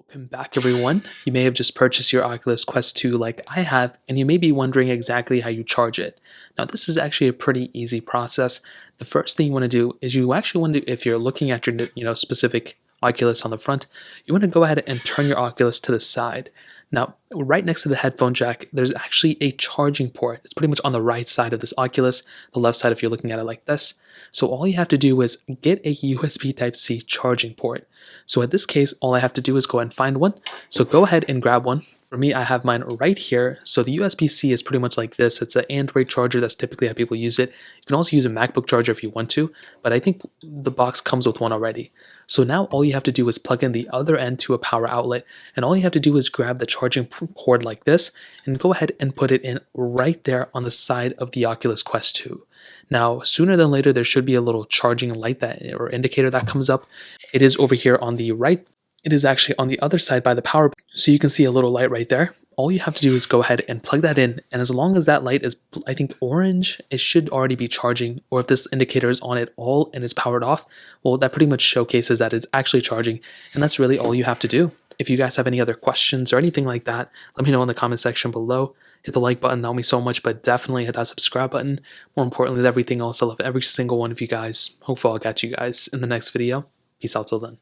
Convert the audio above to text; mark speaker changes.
Speaker 1: Welcome back, everyone. You may have just purchased your Oculus Quest 2 like I have, and you may be wondering exactly how you charge it. Now, this is actually a pretty easy process. The first thing you want to do is you actually want to, if you're looking at your specific Oculus on the front, you want to go ahead and turn your Oculus to the side. Now, right next to the headphone jack, there's actually a charging port. It's pretty much on the right side of this Oculus, the left side if you're looking at it like this. So all you have to do is get a USB Type-C charging port. So in this case, all I have to do is go ahead and find one. So go ahead and grab one. For me, I have mine right here. So the USB-C is pretty much like this. It's an Android charger. That's typically how people use it. You can also use a MacBook charger if you want to, but I think the box comes with one already. So now all you have to do is plug in the other end to a power outlet, and all you have to do is grab the charging cord like this and go ahead and put it in right there on the side of the Oculus Quest 2. Now, sooner than later, there should be a little charging light or indicator that comes up. It is over here on the right. It is actually on the other side by the power, so you can see a little light right there. All you have to do is go ahead and plug that in, and as long as that light is, I think, orange, it should already be charging, or if this indicator is on at all and it's powered off, well, that pretty much showcases that it's actually charging, and that's really all you have to do. If you guys have any other questions or anything like that, let me know in the comment section below. Hit the like button, that helps me so much, but definitely hit that subscribe button. More importantly than everything else, I love every single one of you guys. Hopefully I'll catch you guys in the next video. Peace out till then.